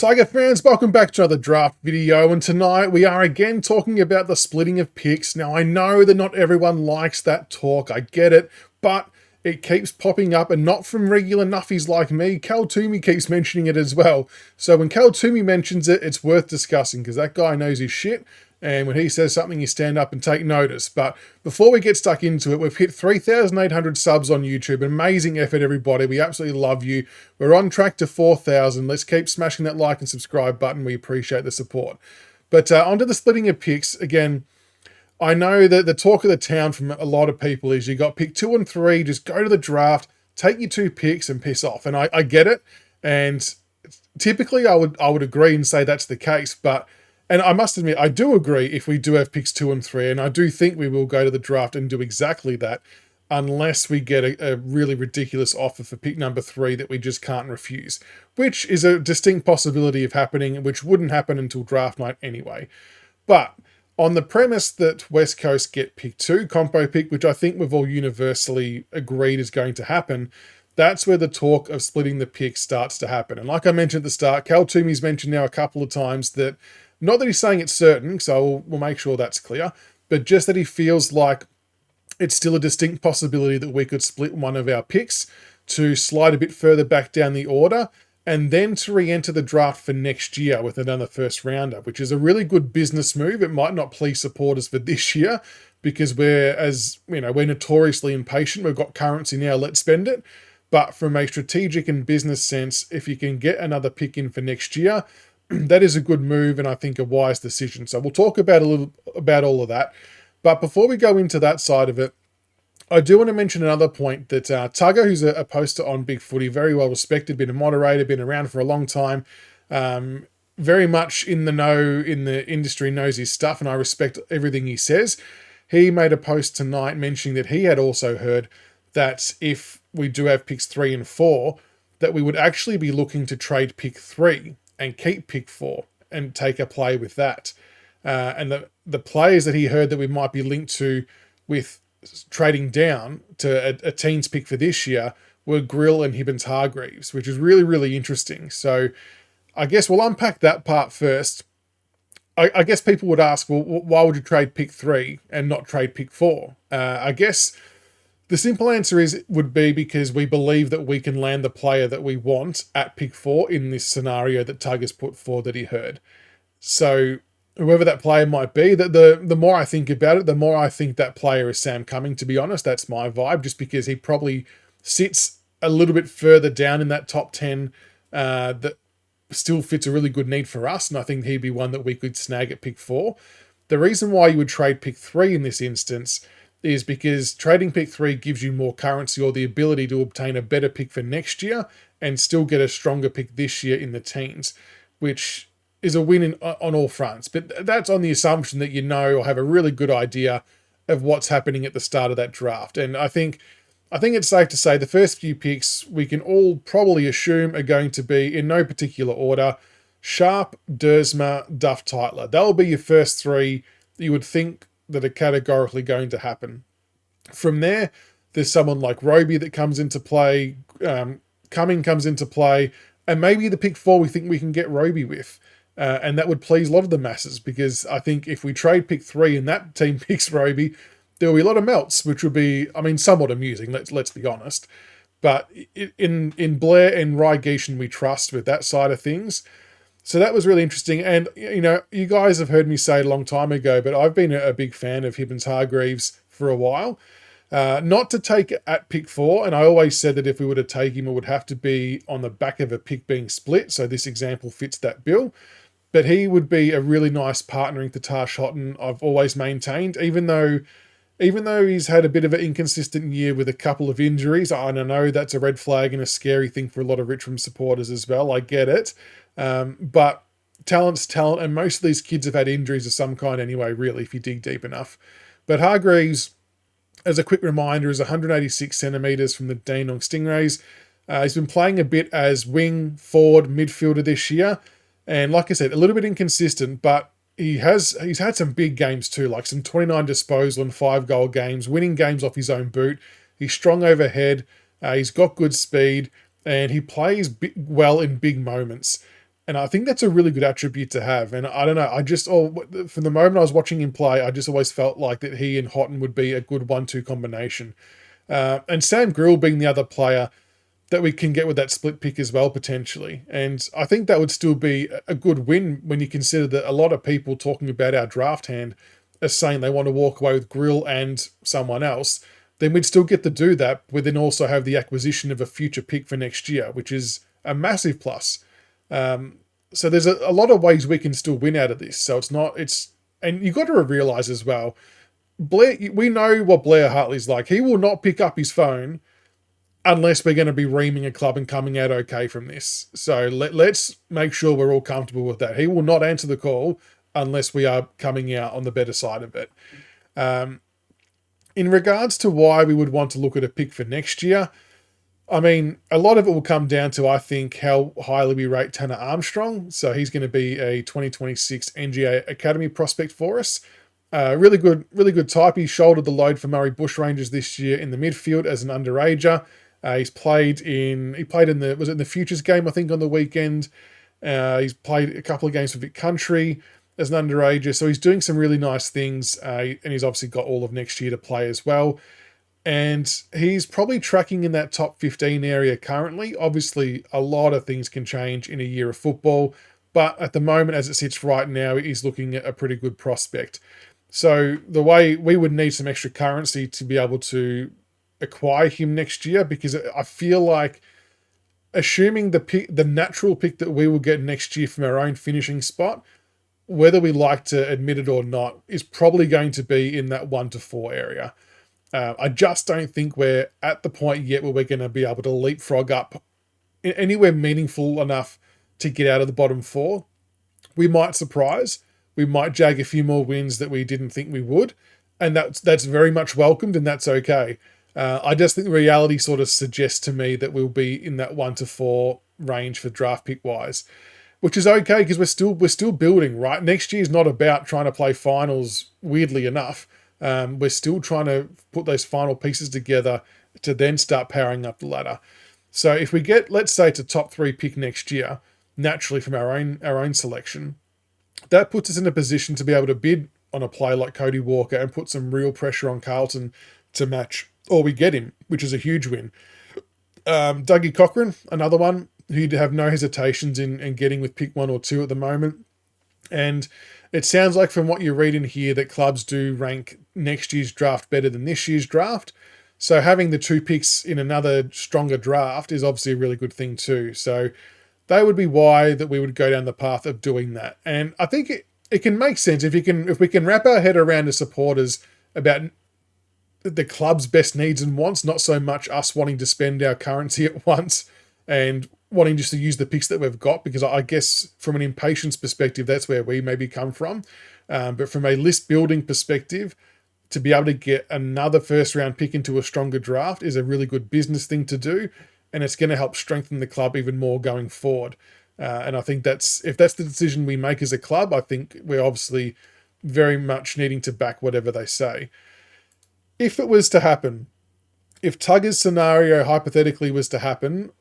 Tiger fans, welcome back to another draft video, and tonight we are again talking about the splitting of picks. Now, I know that not everyone likes that talk, I get it, but it keeps popping up, and not from regular nuffies like me. Cal Toomey keeps mentioning it as well. So when Cal Toomey mentions it, it's worth discussing, because that guy knows his shit, and when he says something, you stand up and take notice. But before we get stuck into it, we've hit 3,800 subs on YouTube. Amazing effort, everybody. We absolutely love you. We're on track to 4,000. Let's keep smashing that like and subscribe button. We appreciate the support. But onto the splitting of picks. Again, I know that the talk of the town from a lot of people is you got pick 2 and 3, just go to the draft, take your 2 picks and piss off. And I get it. And typically I would agree and say that's the case. And I must admit, I do agree if we do have picks 2 and 3, and I do think we will go to the draft and do exactly that, unless we get a really ridiculous offer for pick number 3 that we just can't refuse, which is a distinct possibility of happening, which wouldn't happen until draft night anyway. But on the premise that West Coast get pick 2, compo pick, which I think we've all universally agreed is going to happen, that's where the talk of splitting the pick starts to happen. And like I mentioned at the start, Cal Toomey's mentioned now a couple of times that, not that he's saying it's certain, so we'll make sure that's clear, but just that he feels like it's still a distinct possibility that we could split one of our picks to slide a bit further back down the order and then to re-enter the draft for next year with another first rounder, which is a really good business move. It might not please supporters for this year because we're notoriously impatient. We've got currency now, let's spend it. But from a strategic and business sense, if you can get another pick in for next year, that is a good move and I think a wise decision. So we'll talk about a little about all of that. But before we go into that side of it, I do want to mention another point that Tugger, who's a poster on Big Footy, very well respected, been a moderator, been around for a long time, very much in the know in the industry, knows his stuff, and I respect everything he says. He made a post tonight mentioning that he had also heard that if we do have picks 3 and 4, that we would actually be looking to trade pick 3 and keep pick 4 and take a play with that. And the players that he heard that we might be linked to with trading down to a teens pick for this year were Grill and Hibbins-Hargreaves, which is really, really interesting. So I guess we'll unpack that part first. I guess people would ask, well, why would you trade pick 3 and not trade pick 4? I guess the simple answer would be because we believe that we can land the player that we want at pick 4 in this scenario that Tug has put forward that he heard. So whoever that player might be, the more I think about it, the more I think that player is Sam Cumming, to be honest. That's my vibe, just because he probably sits a little bit further down in that top 10 that still fits a really good need for us, and I think he'd be one that we could snag at pick 4. The reason why you would trade pick 3 in this instance is because trading pick 3 gives you more currency or the ability to obtain a better pick for next year and still get a stronger pick this year in the teens, which is a win on all fronts. But that's on the assumption that you know or have a really good idea of what's happening at the start of that draft. And I think it's safe to say the first few picks we can all probably assume are going to be, in no particular order, Sharp, Dersma, Duff, Tytler. That'll be your first 3 you would think that are categorically going to happen. From there, there's someone like Roby that comes into play, Cumming comes into play, and maybe the pick 4 we think we can get Roby with. And that would please a lot of the masses, because I think if we trade pick 3 and that team picks Roby, there'll be a lot of melts, which would be, somewhat amusing, let's be honest. But in Blair and Rygeishan we trust with that side of things. So that was really interesting. And, you guys have heard me say it a long time ago, but I've been a big fan of Hibbins-Hargreaves for a while. Not to take it at pick 4, and I always said that if we were to take him, it would have to be on the back of a pick being split, so this example fits that bill. But he would be a really nice partnering to Tash Houghton, I've always maintained, even though he's had a bit of an inconsistent year with a couple of injuries. I know that's a red flag and a scary thing for a lot of Richmond supporters as well, I get it. But talent's talent, and most of these kids have had injuries of some kind anyway, really, if you dig deep enough. But Hargreaves, as a quick reminder, is 186 centimetres from the Dandenong Stingrays. He's been playing a bit as wing, forward, midfielder this year. And like I said, a little bit inconsistent, but he's had some big games too, like some 29 disposal and 5-goal games, winning games off his own boot. He's strong overhead. He's got good speed, and he plays well in big moments. And I think that's a really good attribute to have. And I don't know, from the moment I was watching him play, I just always felt like that he and Houghton would be a good 1-2 combination. And Sam Grill being the other player that we can get with that split pick as well, potentially. And I think that would still be a good win when you consider that a lot of people talking about our draft hand are saying they want to walk away with Grill and someone else. Then we'd still get to do that, but then also have the acquisition of a future pick for next year, which is a massive plus. So there's a lot of ways we can still win out of this. So and you've got to realize as well, Blair, we know what Blair Hartley's like. He will not pick up his phone unless we're going to be reaming a club and coming out okay from this. So let's make sure we're all comfortable with that. He will not answer the call unless we are coming out on the better side of it. In regards to why we would want to look at a pick for next year, I mean, a lot of it will come down to, I think, how highly we rate Tanner Armstrong. So he's going to be a 2026 NGA Academy prospect for us. Really good type. He shouldered the load for Murray Bushrangers this year in the midfield as an underager. He played in the Futures game, I think, on the weekend. He's played a couple of games for Vic Country as an underager. So he's doing some really nice things. And he's obviously got all of next year to play as well. And he's probably tracking in that top 15 area currently. Obviously, a lot of things can change in a year of football. But at the moment, as it sits right now, he's looking at a pretty good prospect. So the way we would need some extra currency to be able to acquire him next year, because I feel like assuming the natural pick that we will get next year from our own finishing spot, whether we like to admit it or not, is probably going to be in that 1 to 4 area. I just don't think we're at the point yet where we're going to be able to leapfrog up anywhere meaningful enough to get out of the bottom 4. We might surprise. We might jag a few more wins that we didn't think we would. And that's very much welcomed, and that's okay. I just think the reality sort of suggests to me that we'll be in that 1 to 4 range for draft pick wise, which is okay because we're still building, right? Next year's not about trying to play finals, weirdly enough. We're still trying to put those final pieces together to then start powering up the ladder. So if we get, let's say, to top 3 pick next year, naturally from our own selection, that puts us in a position to be able to bid on a player like Cody Walker and put some real pressure on Carlton to match, or we get him, which is a huge win. Dougie Cochran, another one who'd have no hesitations in getting with pick 1 or 2 at the moment. And it sounds like from what you read in here that clubs do rank next year's draft better than this year's draft. So having the 2 picks in another stronger draft is obviously a really good thing too. So they would be why that we would go down the path of doing that. And I think it can make sense if we can wrap our head around as supporters about the club's best needs and wants, not so much us wanting to spend our currency at once and wanting just to use the picks that we've got, because I guess from an impatience perspective, that's where we maybe come from. But from a list building perspective, to be able to get another first round pick into a stronger draft is a really good business thing to do. And it's going to help strengthen the club even more going forward. And I think if that's the decision we make as a club, I think we're obviously very much needing to back whatever they say. If it was to happen, if Tugger's scenario hypothetically was to happen,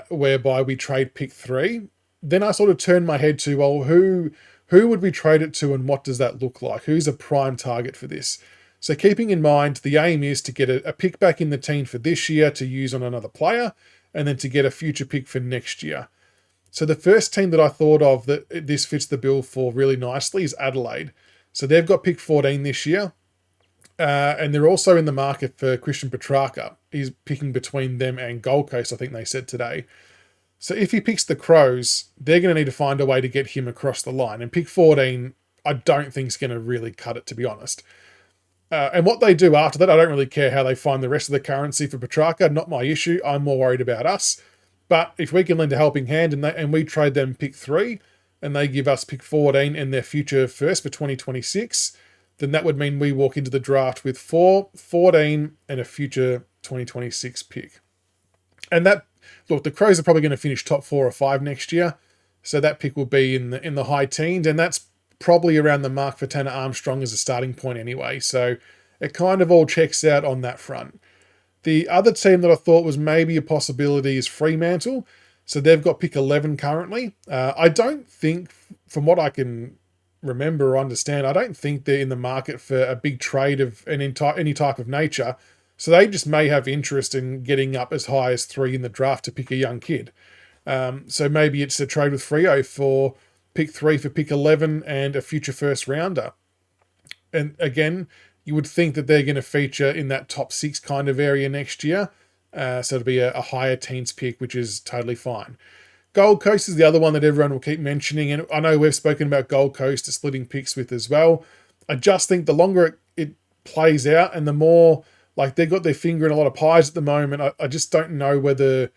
whereby we trade pick 3, then I sort of turn my head to, well, who would we trade it to and what does that look like? Who's a prime target for this? So keeping in mind, the aim is to get a pick back in the team for this year to use on another player, and then to get a future pick for next year. So the first team that I thought of that this fits the bill for really nicely is Adelaide. So they've got pick 14 this year, and they're also in the market for Christian Petrarca. He's picking between them and Gold Coast, I think they said today. So if he picks the Crows, they're going to need to find a way to get him across the line. And pick 14, I don't think is going to really cut it, to be honest. And what they do after that, I don't really care how they find the rest of the currency for Petrarca. Not my issue. I'm more worried about us. But if we can lend a helping hand and we trade them pick 3 and they give us pick 14 and their future first for 2026, then that would mean we walk into the draft with 4, 14 and a future 2026 pick. And the Crows are probably going to finish top 4 or 5 next year. So that pick will be in the high teens, and that's probably around the mark for Tanner Armstrong as a starting point anyway. So it kind of all checks out on that front. The other team that I thought was maybe a possibility is Fremantle. So they've got pick 11 currently. I don't think, from what I can remember or understand, I don't think they're in the market for a big trade of any type of nature. So they just may have interest in getting up as high as 3 in the draft to pick a young kid. So maybe it's a trade with Freo for pick 3 for pick 11 and a future first rounder. And again, you would think that they're going to feature in that top 6 kind of area next year. So it'll be a higher teens pick, which is totally fine. Gold Coast is the other one that everyone will keep mentioning. And I know we've spoken about Gold Coast splitting picks with as well. I just think the longer it plays out and the more, like, they've got their finger in a lot of pies at the moment, I just don't know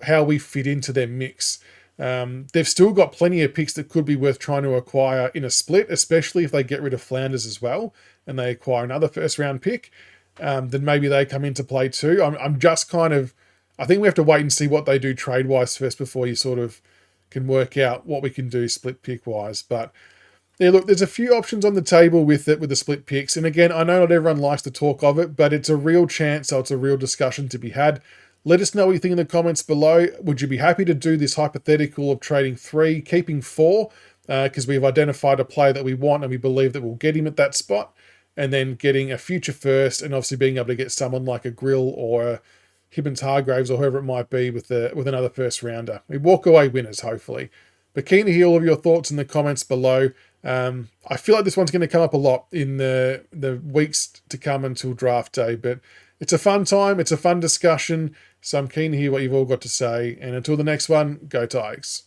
how we fit into their mix. They've still got plenty of picks that could be worth trying to acquire in a split, especially if they get rid of Flanders as well and they acquire another first round pick. Then maybe they come into play too. I'm just kind of, I think we have to wait and see what they do trade wise first before you sort of can work out what we can do split pick wise. But yeah, look, there's a few options on the table with it, with the split picks. And again, I know not everyone likes to talk of it, but it's a real chance, so it's a real discussion to be had. Let us know what you think in the comments below. Would you be happy to do this hypothetical of trading 3, keeping 4, because we've identified a player that we want and we believe that we'll get him at that spot, and then getting a future first and obviously being able to get someone like a Grill or a Hibbins Hargraves or whoever it might be with another first rounder. We walk away winners, hopefully. But keen to hear all of your thoughts in the comments below. I feel like this one's going to come up a lot in the weeks to come until draft day, but it's a fun time. It's a fun discussion. So I'm keen to hear what you've all got to say. And until the next one, go Tigers.